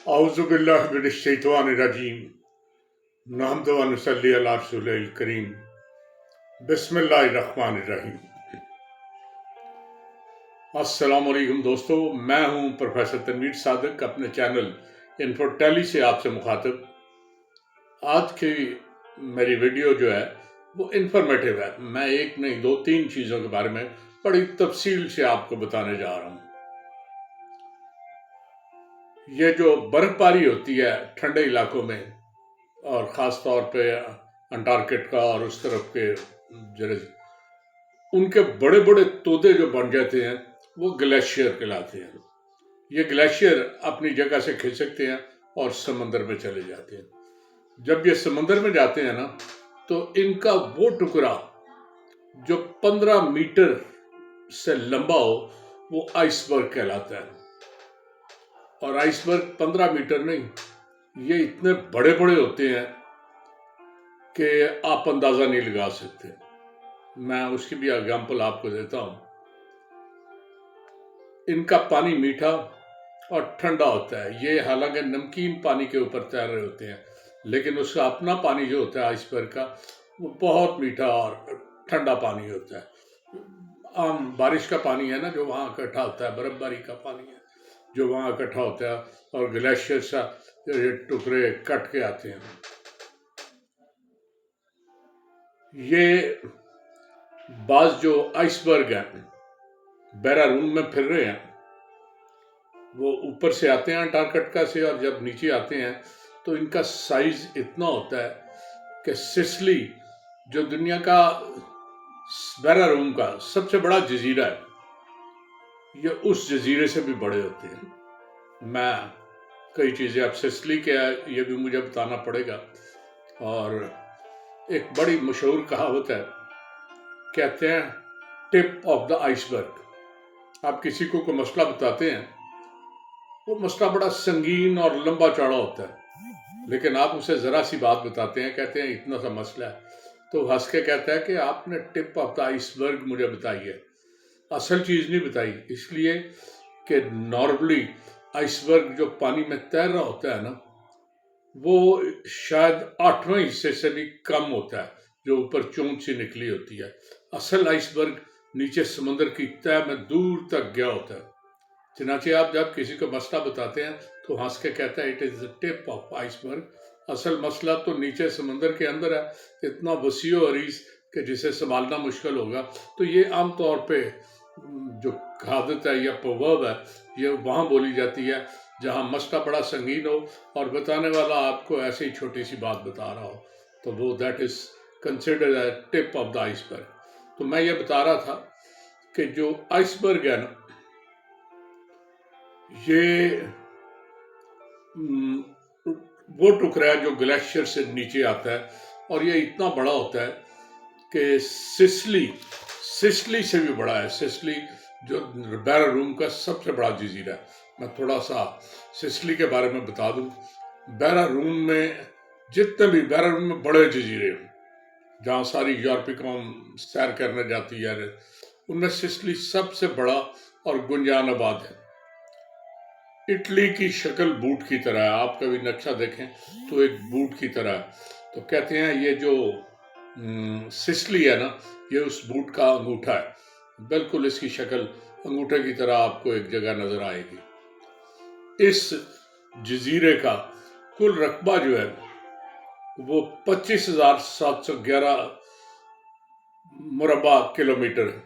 अऊज़ुबिल्लाहि मिनश्शैतानिर्रजीम नहमदु व नसल्ली अला रसूलिल करीम बिस्मिल्लाहिर्रहमानिर्रहीम। अस्सलामु अलैकुम दोस्तों, मैं हूं प्रोफेसर तनवीर सादिक, अपने चैनल इन्फोटेली से आपसे मुखातिब। आज की मेरी वीडियो जो है वो इंफॉर्मेटिव है। मैं एक नहीं दो तीन चीज़ों के बारे में बड़ी तफसील से आपको बताने जा रहा हूँ। ये जो बर्फबारी होती है ठंडे इलाकों में, और ख़ास तौर पे अंटार्कटिका और उस तरफ के जरे उनके बड़े बड़े तोदे जो बन जाते हैं वो ग्लेशियर कहलाते हैं। ये ग्लेशियर अपनी जगह से खिसकते हैं और समंदर में चले जाते हैं। जब ये समंदर में जाते हैं ना, तो इनका वो टुकड़ा जो 15 मीटर से लंबा हो वो आइसबर्ग कहलाता है। और आइसबर्ग 15 मीटर नहीं, ये इतने बड़े बड़े होते हैं कि आप अंदाज़ा नहीं लगा सकते। मैं उसकी भी एग्जाम्पल आपको देता हूँ। इनका पानी मीठा और ठंडा होता है। ये हालांकि नमकीन पानी के ऊपर तैर रहे होते हैं, लेकिन उसका अपना पानी जो होता है आइसबर्ग का, वो बहुत मीठा और ठंडा पानी होता है। आम बारिश का पानी है ना जो वहाँ इकट्ठा होता है, बर्फबारी का पानी है जो वहाँ इकट्ठा होता है, और ग्लेशियर सा ये टुकड़े कट के आते हैं। ये बाज जो आइसबर्ग हैं बैरारून में फिर रहे हैं, वो ऊपर से आते हैं अंटार्कटिका से, और जब नीचे आते हैं तो इनका साइज इतना होता है कि सिसिली जो दुनिया का बैरारून का सबसे बड़ा जजीरा है, ये उस जजीरे से भी बड़े होते हैं। मैं कई चीज़ें अब सिसिली क्या है ये भी मुझे बताना पड़ेगा। और एक बड़ी मशहूर कहावत है, कहते हैं टिप ऑफ द आइसबर्ग। आप किसी को कोई मसला बताते हैं, वो मसला बड़ा संगीन और लंबा चौड़ा होता है, लेकिन आप उसे ज़रा सी बात बताते हैं, कहते हैं इतना सा मसला है, तो हंस के कहता है कि आपने टिप ऑफ द आइसबर्ग मुझे बताई है, असल चीज़ नहीं बताई। इसलिए कि नॉर्मली आइसबर्ग जो पानी में तैर रहा होता है ना, वो शायद 8वें हिस्से से भी कम होता है जो ऊपर चोंच से निकली होती है। असल आइसबर्ग नीचे समुद्र की तह में दूर तक गया होता है। चनाचे आप जब किसी को मसला बताते हैं तो हंस के कहता है it is the tip of iceberg. असल मसला तो नीचे समुद्र के अंदर है, इतना वसी और अरीज कि जिसे संभालना मुश्किल होगा। तो ये आमतौर पे जो कहावत है या प्रवर्ब है, ये वहाँ बोली जाती है जहाँ मसला बड़ा संगीन हो और बताने वाला आपको ऐसे ही छोटी सी बात बता रहा हो, तो वो that is considered as tip of the iceberg. तो मैं ये बता रहा था कि जो आइसबर्ग है ना, ये वो टुकड़ा है जो ग्लेशियर से नीचे आता है, और ये इतना बड़ा होता है कि सिसिली से भी बड़ा है। सिसिली जो बैरारून का सबसे बड़ा जजीरा है। मैं थोड़ा सा सिसिली के बारे में बता दूं। बैरारून में जितने भी बैरारून में बड़े जजीरे हैं जहाँ सारी यूरोपीय कौम सैर करने जाती है, उनमें सिसिली सबसे बड़ा और गुंजान आबाद है। इटली की शक्ल बूट की तरह है। आप कभी नक्शा देखें तो एक बूट की तरह है। तो कहते हैं ये जो सिसिली है ना, ये उस बूट का अंगूठा है। बिल्कुल इसकी शक्ल अंगूठे की तरह आपको एक जगह नजर आएगी। इस जजीरे का कुल रकबा जो है वो 25,711 मुरबा किलोमीटर है।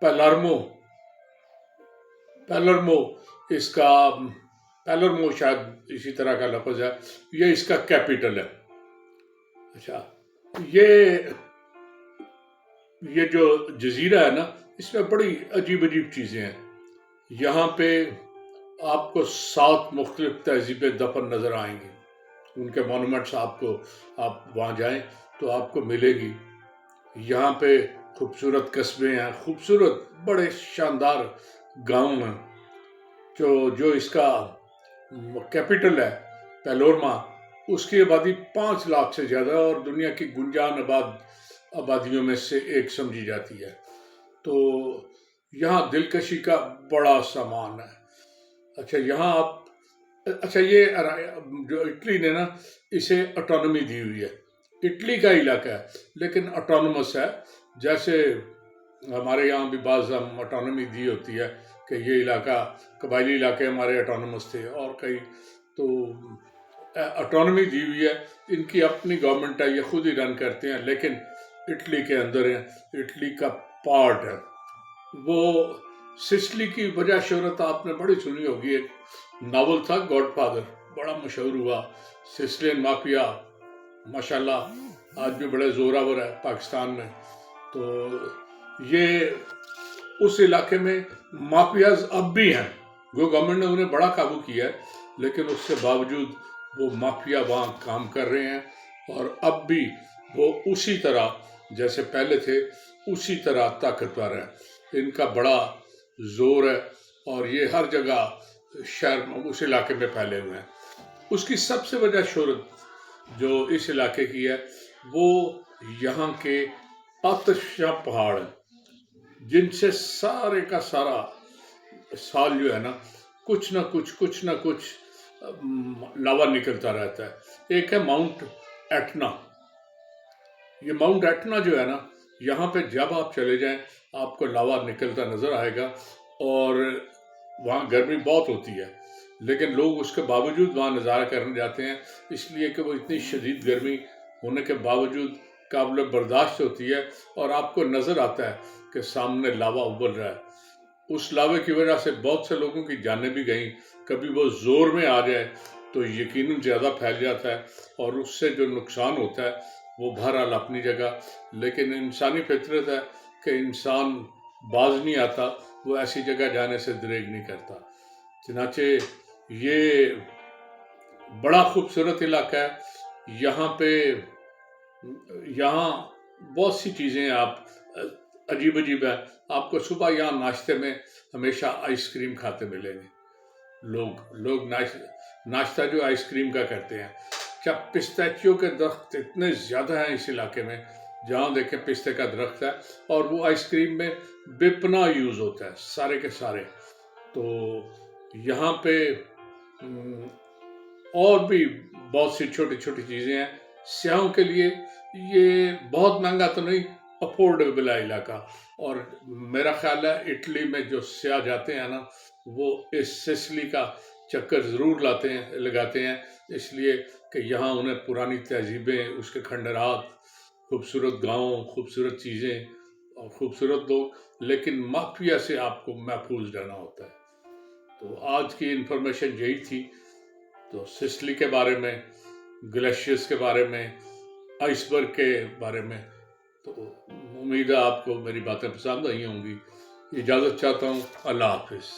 पैलर्मो इसका पैलर्मो शायद इसी तरह का लफ्ज है, ये इसका कैपिटल है। अच्छा, ये जो जजीरा है ना, इसमें बड़ी अजीब अजीब चीज़ें हैं। यहाँ पे आपको 7 मुख्तलिफ तहजीबें दफन नज़र आएंगी। उनके मॉन्यूमेंट्स आपको, आप वहाँ जाएं तो आपको मिलेगी। यहाँ पे खूबसूरत कस्बे हैं, खूबसूरत बड़े शानदार गांव हैं। जो इसका कैपिटल है पैलोरमा, उसकी आबादी 5 लाख से ज़्यादा और दुनिया की गुंजान आबादियों में से एक समझी जाती है। तो یہاں دلکشی کا بڑا سامان ہے. اچھا یہاں آپ اچھا یہ جو اٹلی نے نا اسے اٹانومی دی ہوئی ہے، اٹلی کا علاقہ ہے لیکن اٹانومس ہے. جیسے ہمارے یہاں بھی بعض اٹانومی دی ہوتی ہے کہ یہ علاقہ قبائلی علاقے ہمارے اٹانومس تھے، اور کئی تو اٹانومی دی ہوئی ہے. ان کی اپنی گورنمنٹ ہے، یہ خود ہی رن کرتے ہیں، لیکن اٹلی کے اندر ہیں، اٹلی کا پارٹ ہے. وہ سسلی کی وجہ شہرت آپ نے بڑی سنی ہوگی، ایک ناول تھا گاڈ فادر، بڑا مشہور ہوا. سسلین مافیا ماشاءاللہ آج بھی بڑے زوراور ہے پاکستان میں. تو یہ اس علاقے میں مافیاز اب بھی ہیں، وہ گورنمنٹ نے انہیں بڑا قابو کیا ہے، لیکن اس کے باوجود وہ مافیا وہاں کام کر رہے ہیں، اور اب بھی وہ اسی طرح جیسے پہلے تھے اسی طرح طاقتور ہیں. ان کا بڑا زور ہے، اور یہ ہر جگہ شہر میں اس علاقے میں پھیلے ہوئے ہیں. اس کی سب سے وجہ شہرت جو اس علاقے کی ہے وہ یہاں کے آتشفشاں پہاڑ ہیں، جن سے سارے کا سارا سال جو ہے نا کچھ نہ کچھ لاوا نکلتا رہتا ہے. ایک ہے ماؤنٹ ایٹنا. یہ ماؤنٹ ایٹنا جو ہے نا، یہاں پہ جب آپ چلے جائیں آپ کو لاوا نکلتا نظر آئے گا، اور وہاں گرمی بہت ہوتی ہے، لیکن لوگ اس کے باوجود وہاں نظارہ کرنے جاتے ہیں، اس لیے کہ وہ اتنی شدید گرمی ہونے کے باوجود قابل برداشت ہوتی ہے، اور آپ کو نظر آتا ہے کہ سامنے لاوا ابل رہا ہے. اس لاوے کی وجہ سے بہت سے لوگوں کی جانیں بھی گئیں. کبھی وہ زور میں آ جائے تو یقیناً زیادہ پھیل جاتا ہے، اور اس سے جو نقصان ہوتا ہے وہ بہرحال اپنی جگہ، لیکن انسانی فطرت ہے کہ انسان باز نہیں آتا، وہ ایسی جگہ جانے سے دریغ نہیں کرتا. چنانچہ یہ بڑا خوبصورت علاقہ ہے. یہاں بہت سی چیزیں آپ عجیب ہے. آپ کو صبح یہاں ناشتے میں ہمیشہ آئس کریم کھاتے ملیں گے. لوگ ناشتہ جو آئس کریم کا کرتے ہیں. کیا پستیچیوں کے درخت اتنے زیادہ ہیں اس علاقے میں، جہاں دیکھیں پستے کا درخت ہے، اور وہ آئس کریم میں بے پناہ یوز ہوتا ہے سارے کے سارے. تو یہاں پہ اور بھی بہت سی چھوٹی چھوٹی چیزیں ہیں. سیاحوں کے لیے یہ بہت مہنگا تو نہیں، افورڈیبل ہے علاقہ. اور میرا خیال ہے اٹلی میں جو سیاح جاتے ہیں نا وہ اس سسلی کا چکر ضرور لگاتے ہیں، اس لیے کہ یہاں انہیں پرانی تہذیبیں، اس کے کھنڈرات، خوبصورت گاؤں، خوبصورت چیزیں اور خوبصورت لوگ، لیکن مافیا سے آپ کو محفوظ رہنا ہوتا ہے. تو آج کی انفارمیشن یہی تھی. تو سسلی کے بارے میں، گلیشیئرز کے بارے میں، آئس برگ کے بارے میں. تو امید ہے آپ کو میری باتیں پسند آئی ہوں گی. اجازت چاہتا ہوں. اللہ حافظ.